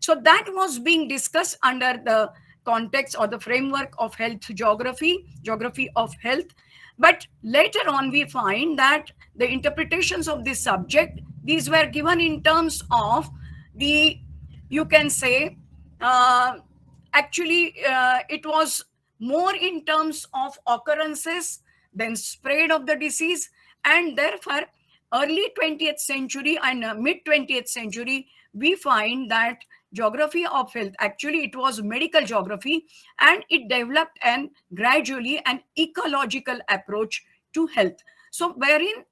So that was being discussed under the context or the framework of health geography, geography of health. But later on, we find that the interpretations of this subject, these were given in terms of the, you can say, uh, actually, it was more in terms of occurrences than spread of the disease. And therefore, early 20th century and mid 20th century, we find that geography of health, actually it was medical geography, and it developed and gradually an ecological approach to health. So wherein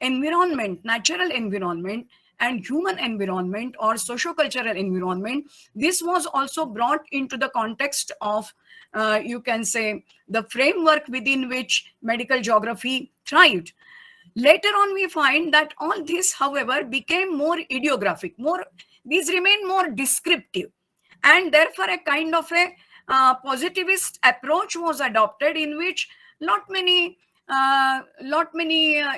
environment, natural environment, and human environment or socio-cultural environment, this was also brought into the context of, you can say, the framework within which medical geography thrived. Later on, we find that all this, however, became more ideographic, more, these remain more descriptive, and therefore a kind of a positivist approach was adopted, in which lot many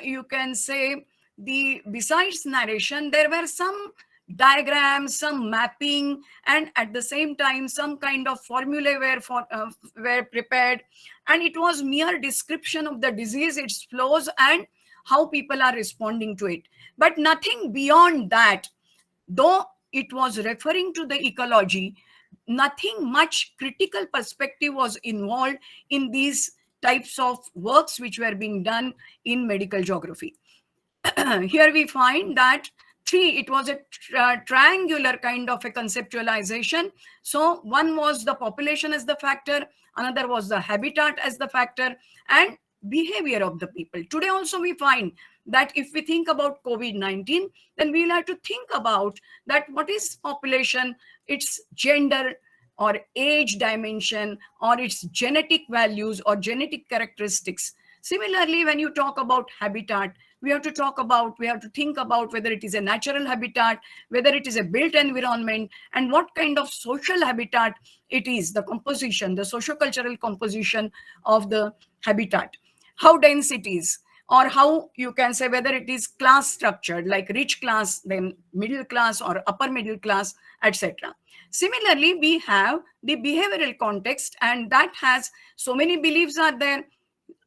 you can say, the besides narration, there were some diagrams, some mapping, and at the same time some kind of formulae were prepared, and it was mere description of the disease, its flows, and how people are responding to it, but nothing beyond that. Though it was referring to the ecology, nothing much critical perspective was involved in these types of works which were being done in medical geography. Here we find that it was a triangular kind of a conceptualization. So one was the population as the factor, another was the habitat as the factor, and behavior of the people. Today also we find that if we think about COVID-19, then we'll have to think about that what is population, its gender or age dimension, or its genetic values or genetic characteristics. Similarly, when you talk about habitat, we have to think about whether it is a natural habitat, whether it is a built environment, and what kind of social habitat it is, the composition, the socio-cultural composition of the habitat, how dense it is, or how, you can say, whether it is class structured, like rich class, then middle class or upper middle class, etc. Similarly, we have the behavioral context, and that has so many beliefs are there.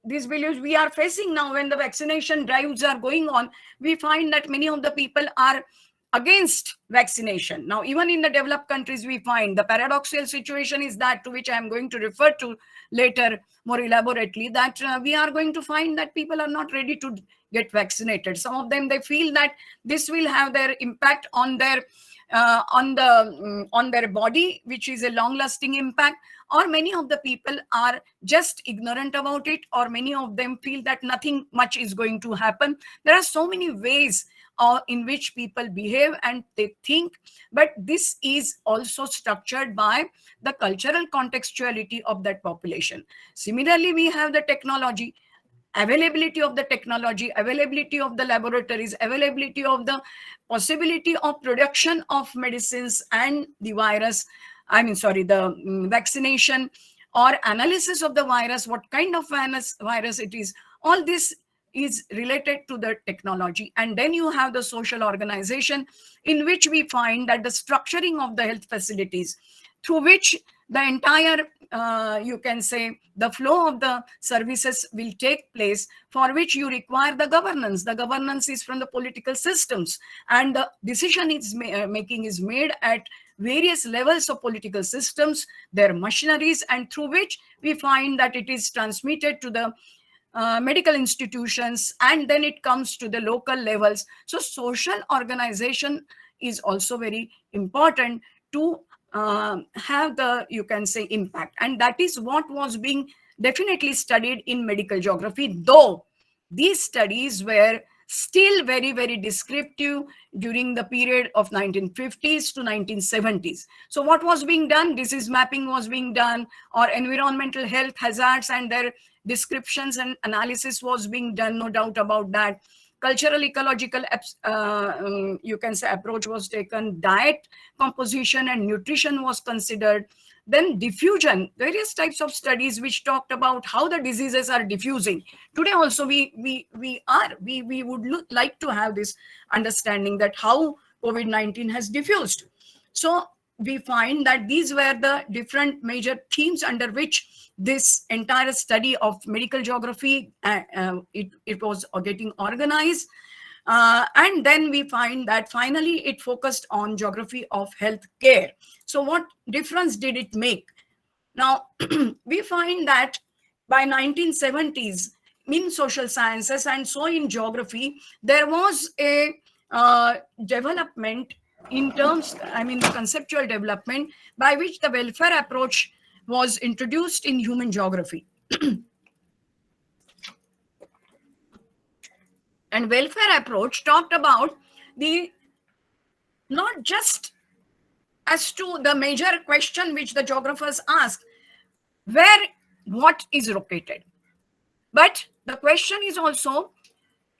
These beliefs we are facing now, when the vaccination drives are going on, we find that many of the people are against vaccination. Now, even in the developed countries, we find the paradoxical situation is that, to which I am going to refer to later more elaborately, that we are going to find that people are not ready to get vaccinated. Some of them, they feel that this will have their impact on their on their body, which is a long-lasting impact, or many of the people are just ignorant about it, or many of them feel that nothing much is going to happen. There are so many ways in which people behave and they think, but this is also structured by the cultural contextuality of that population. Similarly, we have the technology, availability of the technology, availability of the laboratories, availability of the possibility of production of medicines and the virus, the vaccination or analysis of the virus, what kind of virus it is. All this is related to the technology. And then you have the social organization, in which we find that the structuring of the health facilities, through which the entire, you can say, the flow of the services will take place, for which you require the governance. The governance is from the political systems, and the decision making is made at various levels of political systems, their machineries, and through which we find that it is transmitted to the medical institutions, and then it comes to the local levels. So social organization is also very important to have the, you can say, impact. And that is what was being definitely studied in medical geography, though these studies were still very, very descriptive during the period of 1950s to 1970s. So what was being done? Disease mapping was being done, or environmental health hazards and their descriptions and analysis was being done, no doubt about that. Cultural ecological, you can say, approach was taken. Diet composition and nutrition was considered. Then diffusion, various types of studies which talked about how the diseases are diffusing. Today also we would like to have this understanding that how COVID-19 has diffused. So we find that these were the different major themes under which this entire study of medical geography it was getting organized. And then we find that finally it focused on geography of health care. So what difference did it make? Now, we find that by 1970s, in social sciences and so in geography, there was a development in terms, I mean, the conceptual development by which the welfare approach was introduced in human geography. And welfare approach talked about the not just as to the major question which the geographers ask, where what is located, but the question is also,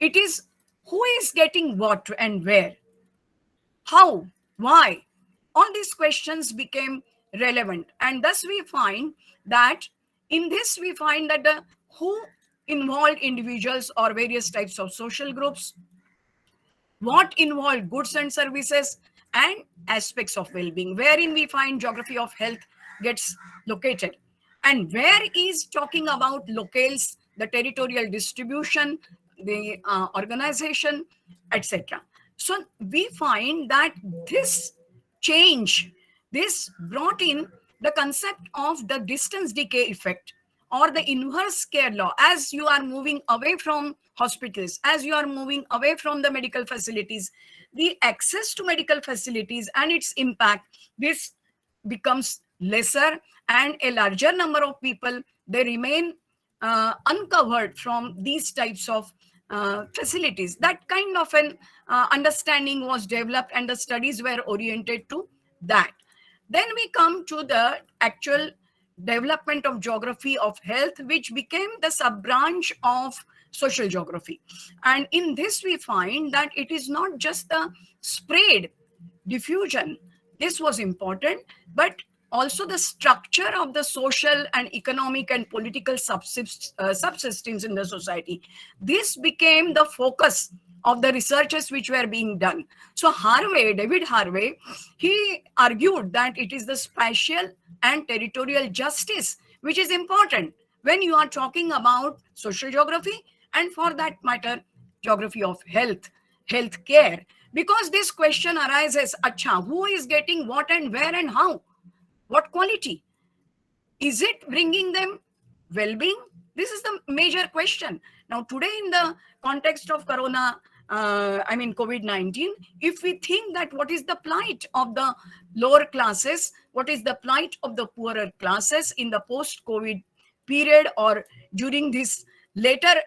it is who is getting what and where, how, why. All these questions became relevant, and thus we find that in this we find that the who involved individuals or various types of social groups, what involved goods and services, and aspects of well-being, wherein we find geography of health gets located. And where is talking about locales, the territorial distribution, the organization, etc. So we find that this change, this brought in the concept of the distance decay effect or the inverse care law. As you are moving away from hospitals, as you are moving away from the medical facilities, the access to medical facilities and its impact, this becomes lesser, and a larger number of people, they remain uncovered from these types of facilities. That kind of an understanding was developed, and the studies were oriented to that. Then we come to the actual development of geography of health, which became the sub branch of social geography. And in this we find that it is not just the spread diffusion, this was important, but also the structure of the social and economic and political subsystems in the society. This became the focus of the researches which were being done. So David Harvey, he argued that it is the spatial and territorial justice which is important when you are talking about social geography, and for that matter, geography of health, health care. Because this question arises, acha, who is getting what and where and how? What quality? Is it bringing them well-being? This is the major question. Now, today in the context of COVID-19, if we think that what is the plight of the lower classes, what is the plight of the poorer classes in the post-COVID period or during this later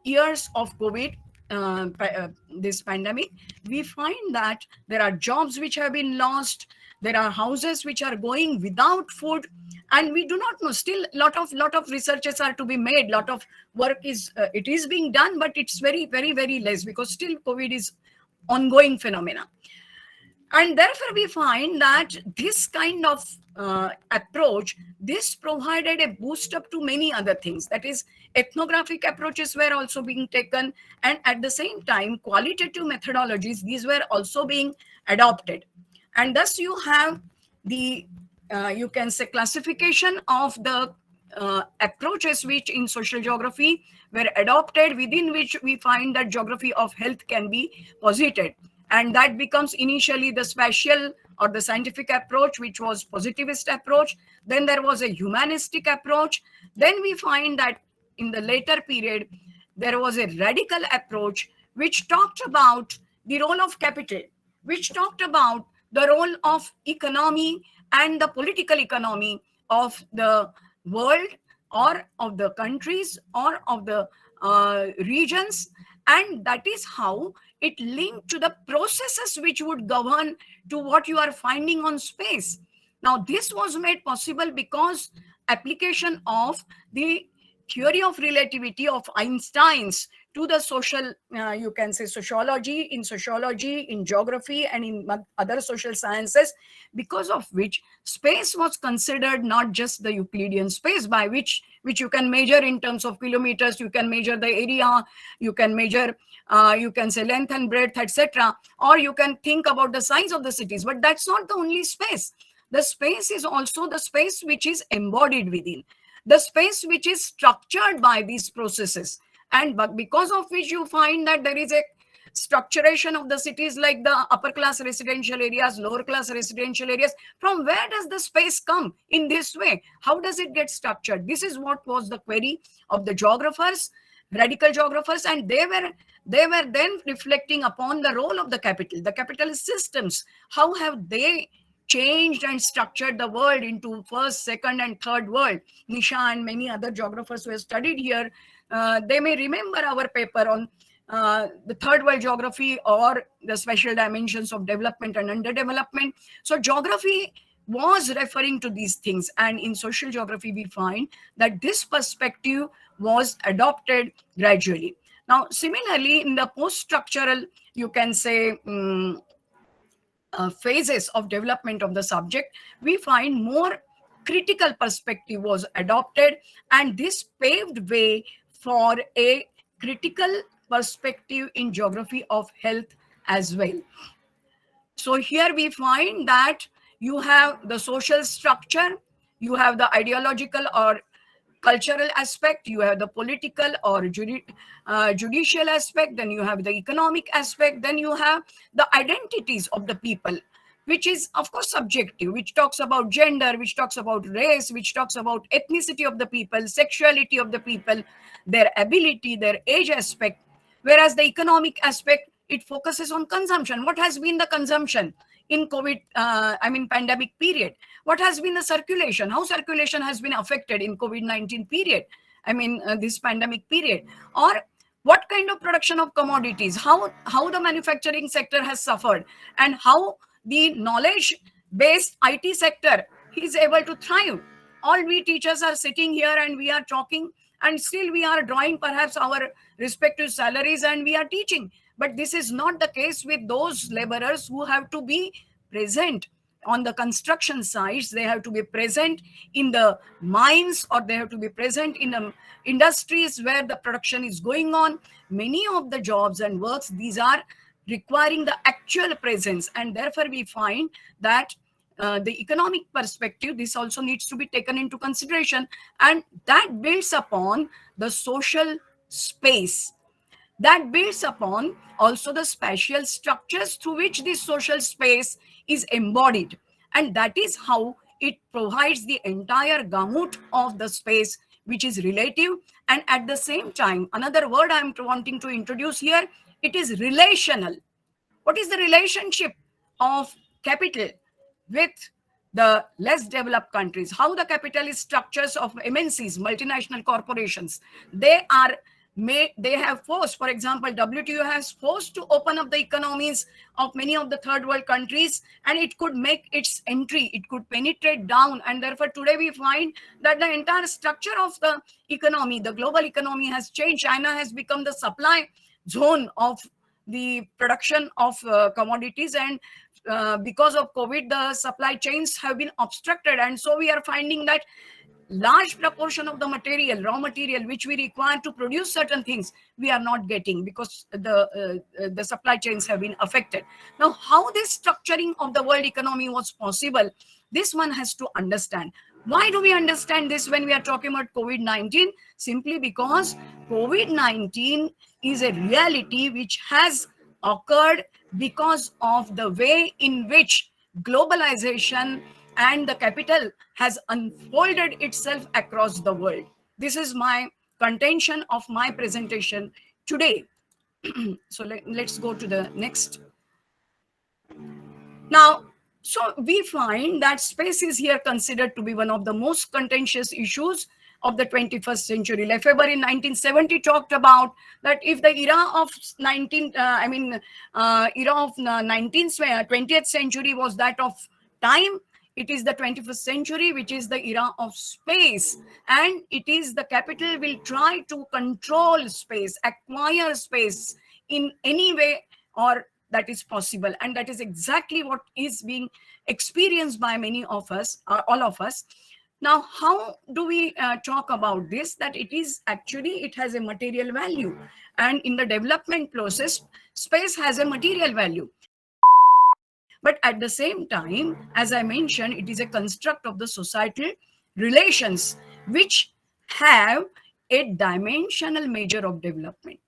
years of COVID, this pandemic, we find that there are jobs which have been lost, there are houses which are going without food, and we do not know. Still, lot of researches are to be made. Lot of work is it is being done, but it's very less, because still COVID is ongoing phenomena. And therefore, we find that this kind of approach, this provided a boost up to many other things. That is, ethnographic approaches were also being taken, and at the same time, qualitative methodologies, these were also being adopted. And thus, you have the, you can say, classification of the approaches which in social geography were adopted, within which we find that geography of health can be posited. And that becomes initially the spatial or the scientific approach, which was positivist approach. Then there was a humanistic approach. Then we find that in the later period, there was a radical approach, which talked about the role of capital, which talked about the role of economy and the political economy of the world or of the countries or of the regions. And that is how it linked to the processes which would govern to what you are finding on space. Now, this was made possible because application of the theory of relativity of Einstein's to the social, you can say sociology, in geography, and in other social sciences, because of which space was considered not just the Euclidean space, by which you can measure in terms of kilometers, you can measure the area, you can measure, you can say length and breadth, etc., or you can think about the size of the cities. But that's not the only space. The space is also the space which is embodied within, the space which is structured by these processes, and but because of which you find that there is a structuration of the cities, like the upper class residential areas, lower class residential areas. From where does the space come in this way? How does it get structured? This is what was the query of the geographers, radical geographers, and they were then reflecting upon the role of the capitalist systems. How have they changed and structured the world into first, second, and third world? Nisha and many other geographers who have studied here, they may remember our paper on the third world geography, or the special dimensions of development and underdevelopment. So geography was referring to these things, and in social geography we find that this perspective was adopted gradually. Now similarly, in the post-structural, you can say, phases of development of the subject, we find more critical perspective was adopted, and this paved way for a critical perspective in geography of health as well. So here we find that you have the social structure, you have the ideological or cultural aspect, you have the political or judicial aspect, then you have the economic aspect, then you have the identities of the people, which is of course subjective, which talks about gender, which talks about race, which talks about ethnicity of the people, sexuality of the people, their ability, their age aspect. Whereas the economic aspect, it focuses on consumption. What has been the consumption in pandemic period? What has been the circulation? How circulation has been affected in COVID-19 period? This pandemic period. Or what kind of production of commodities? How the manufacturing sector has suffered, and how the knowledge-based IT sector is able to thrive. All we teachers are sitting here and we are talking, and still we are drawing perhaps our respective salaries and we are teaching. But this is not the case with those laborers who have to be present on the construction sites. They have to be present in the mines, or they have to be present in the industries where the production is going on. Many of the jobs and works, these are requiring the actual presence, and therefore we find that the economic perspective, this also needs to be taken into consideration, and that builds upon the social space, that builds upon also the spatial structures through which this social space is embodied, and that is how it provides the entire gamut of the space, which is relative. And at the same time, another word I'm wanting to introduce here, it is relational. What is the relationship of capital with the less developed countries? How the capitalist structures of MNCs, multinational corporations, they have forced, for example, WTO has forced to open up the economies of many of the third world countries, and it could make its entry, it could penetrate down, and therefore today we find that the entire structure of the economy, the global economy, has changed. China has become the supply zone of the production of commodities, and because of COVID, the supply chains have been obstructed, and so we are finding that large proportion of the material, raw material, which we require to produce certain things, we are not getting because the supply chains have been affected. Now, how this structuring of the world economy was possible, this one has to understand. Why do we understand this when we are talking about COVID-19? Simply because COVID-19 is a reality which has occurred because of the way in which globalization and the capital has unfolded itself across the world. This is my contention of my presentation today. So let's go to the next. Now, so we find that space is here considered to be one of the most contentious issues of the 21st century. Lefebvre in 1970 talked about that if the era of 20th century was that of time, It is the 21st century, which is the era of space, and it is the capital will try to control space, acquire space in any way or that is possible. And that is exactly what is being experienced by many of us, all of us. Now, how do we talk about this? That it is actually, it has a material value, and in the development process, space has a material value. But at the same time, as I mentioned, it is a construct of the societal relations which have a dimensional measure of development.